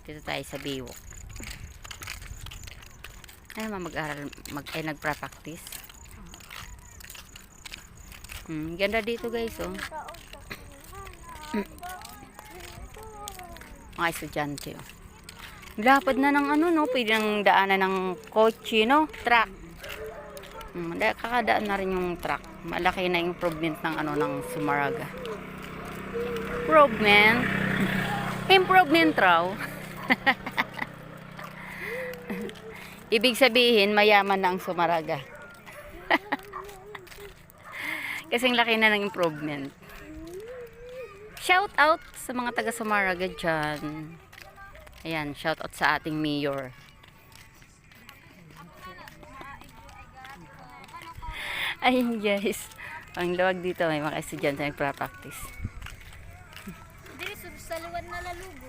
Dito tayo sa Biwok. Ay, mag-aral, nagpa-practice. Ganda dito guys, oh. Mga estudyante, oh. Lapad na ng ano, no? Pwede nang daanan ng kotse, no? Truck. Kakadaan na rin yung truck. Malaki na yung improvement ng ano, ng Sumaraga. Improvement. Improvement raw. Ibig sabihin, mayaman na ang Sumaraga. Kasing laki na ng improvement. Shout out sa mga taga Sumaraga dyan. Ayan, shout out sa ating mayor. Ayun guys, ang luwag dito, may mga estudyante nagpa-practice. Diri sa liwan na lalubo.